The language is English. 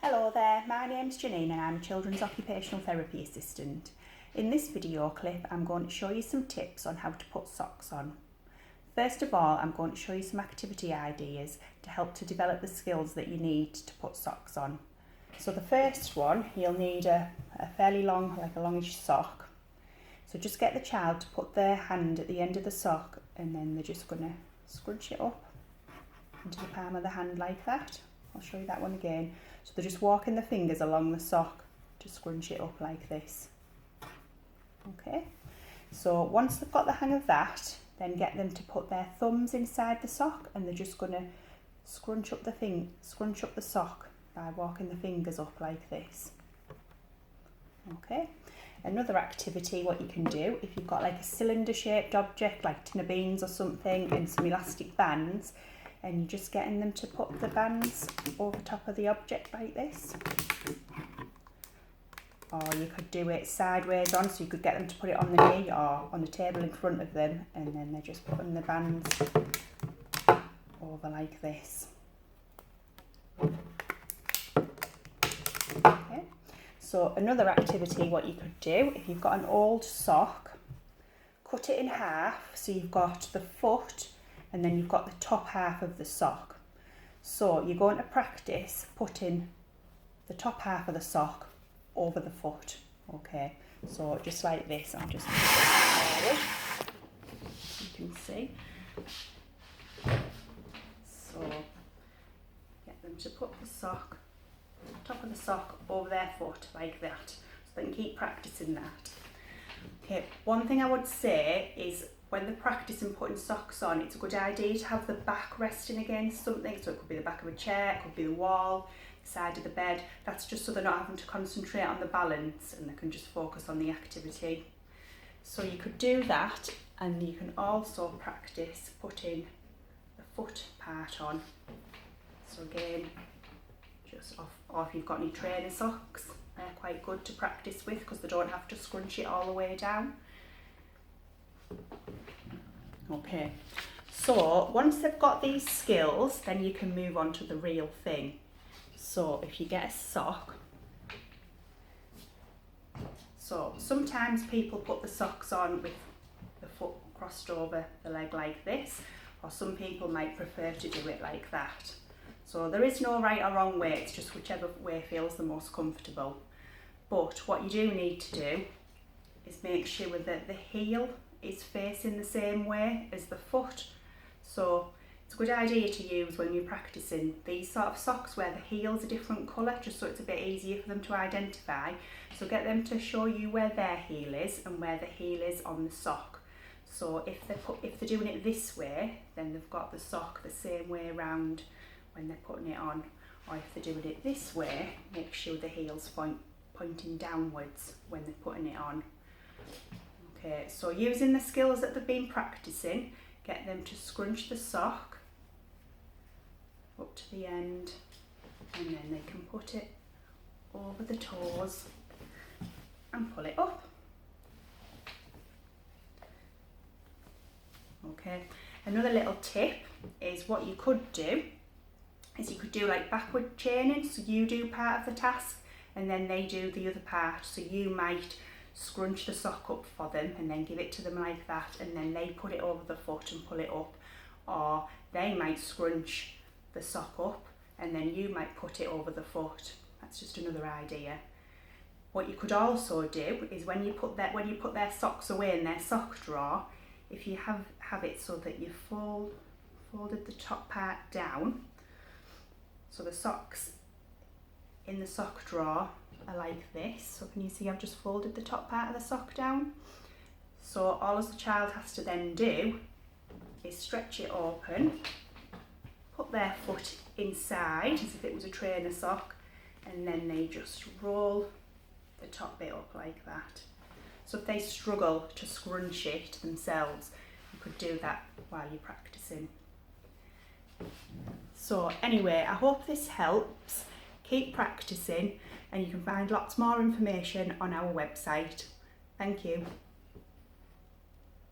Hello there, my name's Janine and I'm a Children's Occupational Therapy Assistant. In this video clip I'm going to show you some tips on how to put socks on. First of all, I'm going to show you some activity ideas to help to develop the skills that you need to put socks on. So the first one, you'll need a fairly long, like a longish sock. So just get the child to put their hand at the end of the sock and then they're just going to scrunch it up into the palm of the hand like that. I'll show you that one again. So they're just walking the fingers along the sock to scrunch it up like this. Okay, so once they've got the hang of that, then get them to put their thumbs inside the sock and they're just going to scrunch up the sock by walking the fingers up like this. Okay, another activity what you can do, if you've got like a cylinder shaped object like tin of beans or something and some elastic bands, and you're just getting them to put the bands over top of the object like this. Or you could do it sideways on, so you could get them to put it on the knee or on the table in front of them, and then they're just putting the bands over like this. Okay. So another activity what you could do, if you've got an old sock, cut it in half so you've got the foot and then you've got the top half of the sock. So you're going to practice putting the top half of the sock over the foot. Okay, so just like this, I'm just going to put it forward, you can see. So get them to put the sock, top of the sock over their foot like that, so they can keep practicing that. Okay, one thing I would say is when they're practicing putting socks on, it's a good idea to have the back resting against something. So it could be the back of a chair, it could be the wall, the side of the bed. That's just so they're not having to concentrate on the balance and they can just focus on the activity. So you could do that, and you can also practice putting the foot part on. So again, just off, or if you've got any trainer socks, they're quite good to practice with because they don't have to scrunch it all the way down. Okay, so once they've got these skills, then you can move on to the real thing. So if you get a sock, so sometimes people put the socks on with the foot crossed over the leg like this, or some people might prefer to do it like that. So there is no right or wrong way, it's just whichever way feels the most comfortable. But what you do need to do is make sure that the heel is facing the same way as the foot. So it's a good idea to use when you're practicing these sort of socks where the heel's a different colour, just so it's a bit easier for them to identify. So get them to show you where their heel is and where the heel is on the sock. So if they're doing it this way, then they've got the sock the same way around when they're putting it on. Or if they're doing it this way, make sure the heel's pointing downwards when they're putting it on. Okay, so using the skills that they've been practicing, get them to scrunch the sock up to the end, and then they can put it over the toes and pull it up. Okay, another little tip is what you could do is you could do like backward chaining, so you do part of the task and then they do the other part. So you might scrunch the sock up for them and then give it to them like that, and then they put it over the foot and pull it up, or they might scrunch the sock up and then you might put it over the foot. That's just another idea. What you could also do is when you put their socks away in their sock drawer, if you have it so that you folded the top part down, so the socks in the sock drawer are like this. So can you see I've just folded the top part of the sock down? So all the child has to then do is stretch it open, put their foot inside as if it was a trainer sock, and then they just roll the top bit up like that. So if they struggle to scrunch it themselves, you could do that while you're practicing. So anyway, I hope this helps. Keep practicing, and you can find lots more information on our website. Thank you.